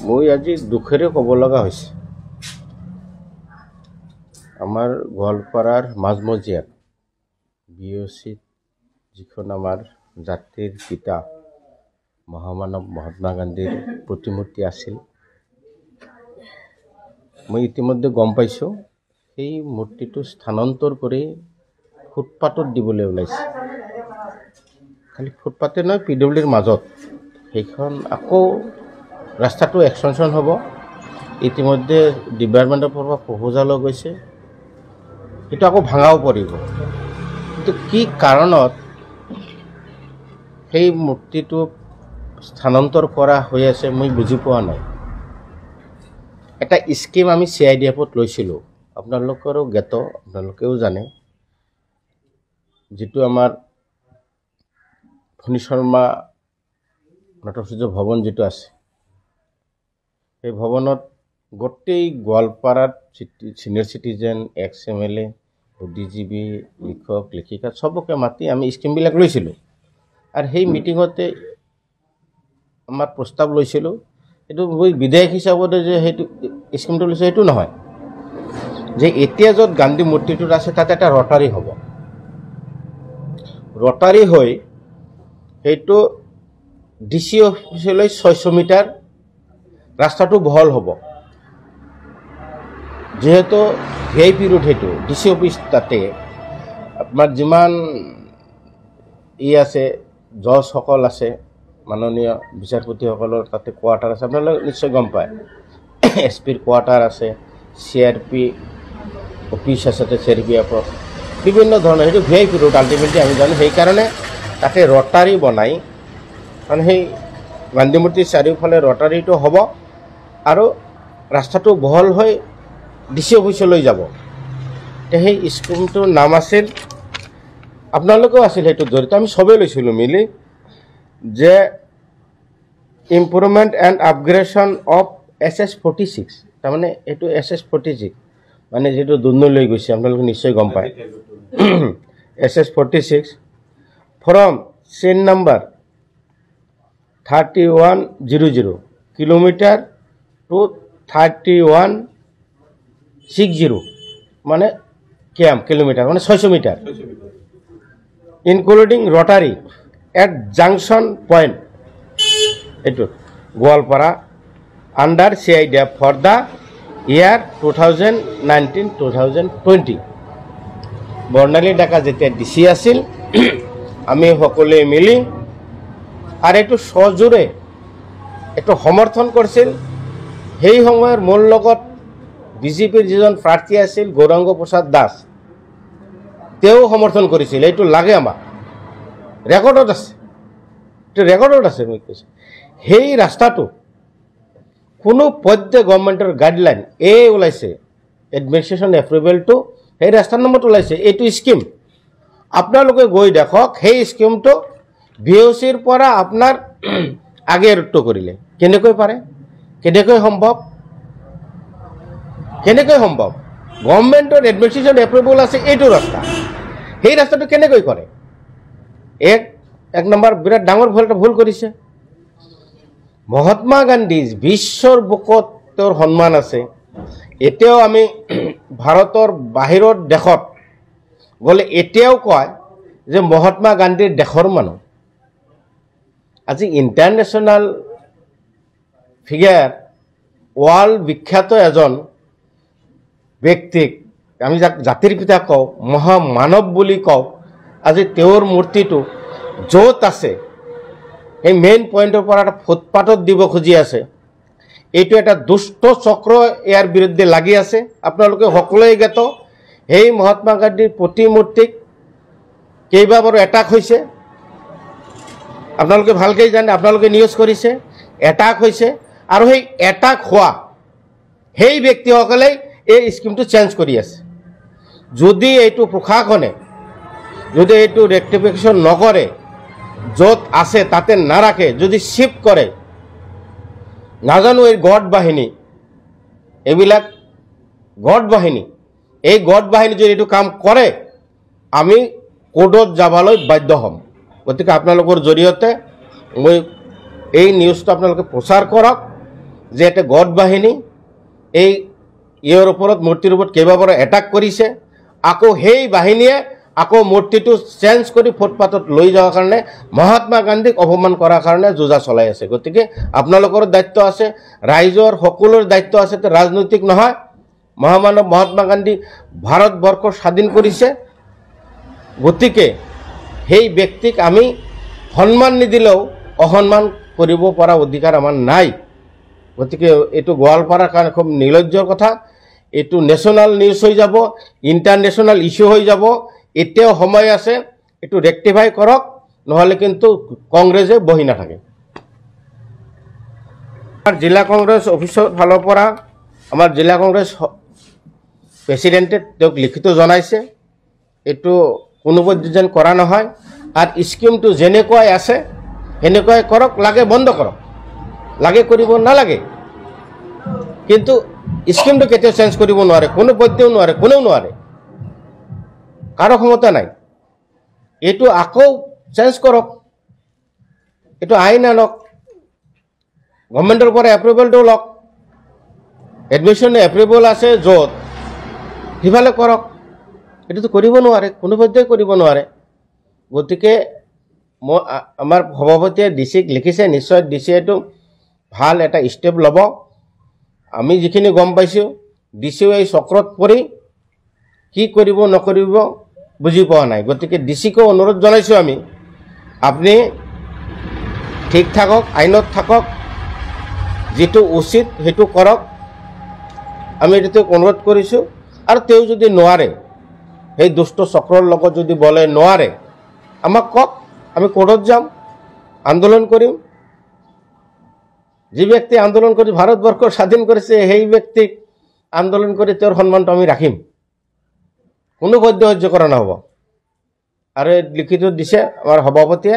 মই আজি দুখেৰে ক'ব লগা হৈছে আমাৰ গোৱালপাৰাৰ মাজমজিয়াত বিঅচিত যিখন আমাৰ জাতিৰ পিতা মহামানৱ মহাত্মা গান্ধীৰ প্ৰতিমূৰ্তি আছিল মই ইতিমধ্যে গম পাইছোঁ সেই মূৰ্তিটো স্থানান্তৰ কৰি ফুটপাথত দিবলৈ ওলাইছে খালি ফুটপাথে নহয় পিডব্লিউডিৰ মাজত সেইখন আকৌ ৰাস্তাটো এক্সটেনশ্যন হ'ব ইতিমধ্যে ডিপাৰ্টমেণ্টৰ পৰা প্ৰপ'জাল গৈছে সেইটো আকৌ ভাঙাও পৰিব কিন্তু কি কাৰণত সেই মূৰ্তিটো স্থানান্তৰ কৰা হৈ আছে মই বুজি পোৱা নাই এটা স্কিম আমি CIDF-ত লৈছিলোঁ আপোনালোকৰো জ্ঞাত আপোনালোকেও জানে যিটো আমাৰ ফণী শৰ্মা নাট্য ভৱন যিটো আছে এই ভৱনত গোটেই গোৱালপাৰাত সিনিয়ৰ সিটিজেন XMLA বুদ্ধিজীৱী লিখক লেখিকা সবকে মাতি আমি স্কিমবিলাক লৈছিলোঁ আৰু সেই মিটিঙতে আমাৰ প্ৰস্তাৱ লৈছিলোঁ এইটো মই বিধায়ক হিচাপতে যে সেইটো স্কিমটো লৈছোঁ সেইটো নহয় যে এতিয়া য'ত গান্ধী মূৰ্তিটোত আছে তাতে এটা ৰটাৰী হ'ব ৰটাৰী হৈ সেইটো DC অফিচলৈ 600 মিটাৰ ৰাস্তাটো বহল হ'ব যেহেতু VIP ৰোড সেইটো DC অফিচ তাতে আপোনাৰ যিমান আছে জজসকল আছে মাননীয় বিচাৰপতিসকলৰ তাতে কোৱাৰ্টাৰ আছে আপোনালোকে নিশ্চয় গম পায় SPৰ কোৱাৰ্টাৰ আছে CRP অফিচ আছে CRPFৰ বিভিন্ন ধৰণৰ সেইটো VIP ৰোড আল্টিমেটলি আমি জানো সেইকাৰণে তাতে ৰটাৰী বনাই কাৰণ সেই গান্ধী মূৰ্তিৰ চাৰিওফালে ৰটাৰীটো হ'ব আৰু ৰাস্তাটো বহল হৈ DC অফিচলৈ যাব সেই স্কিমটোৰ নাম আছিল আপোনালোকেও আছিল সেইটো জড়িত আমি সবেই লৈছিলোঁ মিলি যে improvement and upgradation of SS46 তাৰমানে এইটো SS46 মানে যেটো দুনলৈ গৈছে আপোনালোকে নিশ্চয় গম পায় SS46 from chain number 3100 kilometre to 3160 মানে কিলোমিটাৰ মানে 600 metre including rotary at junction point etu Goalpara under CIDF for the year 2019-2020 বৰ্ণালী ডেকা যেতিয়া DC আছিল আমি সকলোৱে মিলি আৰু এইটো সজোৰে এইটো সমৰ্থন কৰিছিল সেই সময়ৰ মূল লগত BJPৰ যিজন প্ৰাৰ্থী আছিল গৌৰাঙ্গ প্ৰসাদ দাস তেওঁ সমৰ্থন কৰিছিল এইটো লাগে আমাক ৰেকৰ্ডত আছে এইটো ৰেকৰ্ডত আছে মই কৈছোঁ সেই ৰাস্তাটো কোনো পদ্য গভৰ্ণমেণ্টৰ গাইডলাইন ওলাইছে এডমিনিষ্ট্ৰেশ্যন এপ্ৰুভেলটো সেই ৰাস্তাৰ নামত ওলাইছে এইটো স্কিম আপোনালোকে গৈ দেখক সেই স্কিমটো BOCৰ পৰা আপোনাৰ আগে ৰুটটো কৰিলে কেনেকৈ পাৰে কেনেকৈ সম্ভৱ গভৰ্ণমেণ্টৰ এডমিনিষ্ট্ৰেশ্যন এপ্ৰুভেল আছে এইটো ৰাস্তা সেই ৰাস্তাটো কেনেকৈ কৰে এক নম্বৰ বিৰাট ডাঙৰ ভুল কৰিছে মহাত্মা গান্ধী বিশ্বৰ বুকত তেওঁৰ সন্মান আছে এতিয়াও আমি ভাৰতৰ বাহিৰৰ দেশত গ'লে এতিয়াও কয় যে মহাত্মা গান্ধীৰ দেশৰ মানুহ আজি ইণ্টাৰনেশ্যনেল ফিগাৰ ৱৰ্ল্ড বিখ্যাত এজন ব্যক্তিক আমি যাক জাতিৰ পিতা কওঁ মহামানৱ বুলি কওঁ আজি তেওঁৰ মূৰ্তিটো য'ত আছে এই মেইন পইণ্টৰ পৰা এটা ফুটপাথত দিব খুজি আছে এইটো এটা দুষ্ট চক্ৰ ইয়াৰ বিৰুদ্ধে লাগি আছে আপোনালোকে সকলোৱে জ্ঞাত সেই মহাত্মা গান্ধীৰ প্ৰতিমূৰ্তিক কেইবাবাৰো এটাক হৈছে আপোনালোকে ভালকৈ জানে আপোনালোকে নিউজ কৰিছে এটাক হৈছে আৰু সেই এটাক হোৱা সেই ব্যক্তিসকলে এই স্কিমটো চেঞ্জ কৰি আছে যদি এইটো প্ৰশাসনে যদি এইটো ৰেক্টিফিকেশ্যন নকৰে য'ত আছে তাতে নাৰাখে যদি শিফ্ট কৰে নাজানো এই গড বাহিনী এইবিলাক গড বাহিনী এই গড বাহিনী যদি এইটো কাম কৰে আমি কোৰ্টত যাবলৈ বাধ্য হ'ম গতিকে আপোনালোকৰ জৰিয়তে মই এই নিউজটো আপোনালোকে প্ৰচাৰ কৰক যে এটা গড বাহিনী এই ইয়াৰ ওপৰত মূৰ্তিৰ ওপৰত কেইবাবাৰো এটাক কৰিছে আকৌ সেই বাহিনীয়ে আকৌ মূৰ্তিটো চেঞ্জ কৰি ফুটপাথত লৈ যোৱাৰ কাৰণে মহাত্মা গান্ধীক অপমান কৰাৰ কাৰণে যোজা চলাই আছে গতিকে আপোনালোকৰ দায়িত্ব আছে ৰাইজৰ সকলোৰে দায়িত্ব আছে ৰাজনৈতিক নহয় মহামানৱ মহাত্মা গান্ধী ভাৰতবৰ্ষ স্বাধীন কৰিছে গতিকে সেই ব্যক্তিক আমি সন্মান নিদিলেও অসন্মান কৰিব পৰা অধিকাৰ আমাৰ নাই গতিকে এইটো গোৱালপাৰাৰ কাৰণে খুব নিৰ্লজ্জৰ কথা এইটো নেশ্যনেল নিউজ হৈ যাব ইণ্টাৰনেশ্যনেল ইস্যু হৈ যাব এতিয়াও সময় আছে এইটো ৰেক্টিফাই কৰক নহ'লে কিন্তু কংগ্ৰেছে বহি নাথাকে আমাৰ জিলা কংগ্ৰেছ অফিচৰ ফালৰ পৰা আমাৰ জিলা কংগ্ৰেছ প্ৰেচিডেণ্টে তেওঁক লিখিত জনাইছে এইটো কোনোপধ্যে যেন কৰা নহয় আৰু স্কিমটো যেনেকুৱাই আছে সেনেকুৱাই কৰক লাগে বন্ধ কৰক লাগে কৰিব নালাগে কিন্তু স্কিমটো কেতিয়াও চেঞ্জ কৰিব নোৱাৰে কোনোপধ্যেও নোৱাৰে কোনেও নোৱাৰে কাৰো ক্ষমতা নাই এইটো আকৌ চেঞ্জ কৰক এইটো আইন আনক গভৰ্ণমেণ্টৰ পৰা এপ্ৰুভেলটো লওক এডমিশ্যন এপ্ৰুভেল আছে য'ত সিফালে কৰক এইটোতো কৰিব নোৱাৰে কোনোপধ্যেই কৰিব নোৱাৰে গতিকে মই আমাৰ সভাপতিয়ে ডিচিক লিখিছে নিশ্চয় ডিচিয়েটো ভাল এটা ষ্টেপ ল'ব আমি যিখিনি গম পাইছোঁ ডিচিও এই চক্ৰত পৰি কি কৰিব নকৰিব বুজি পোৱা নাই গতিকে ডিচিকো অনুৰোধ জনাইছোঁ আমি আপুনি ঠিক থাকক আইনত থাকক যেটো উচিত হেতু কৰক আমি এটো অনুৰোধ কৰিছোঁ আৰু তেওঁ যদি নোৱাৰে এই দুষ্ট চক্ৰৰ লগত যদি বলে নোৱাৰে আমাক কক আমি কোৰ্টত যাম আন্দোলন কৰিম যে ব্যক্তি আন্দোলন কৰি ভাৰতবৰ্ষ স্বাধীন কৰিছে সেই ব্যক্তিক আন্দোলন কৰি তেওঁৰ সন্মানটো আমি ৰাখিম কোনো বৈধ সহ্য কৰা নহ'ব আৰু লিখিত দিছে আমাৰ সভাপতিয়ে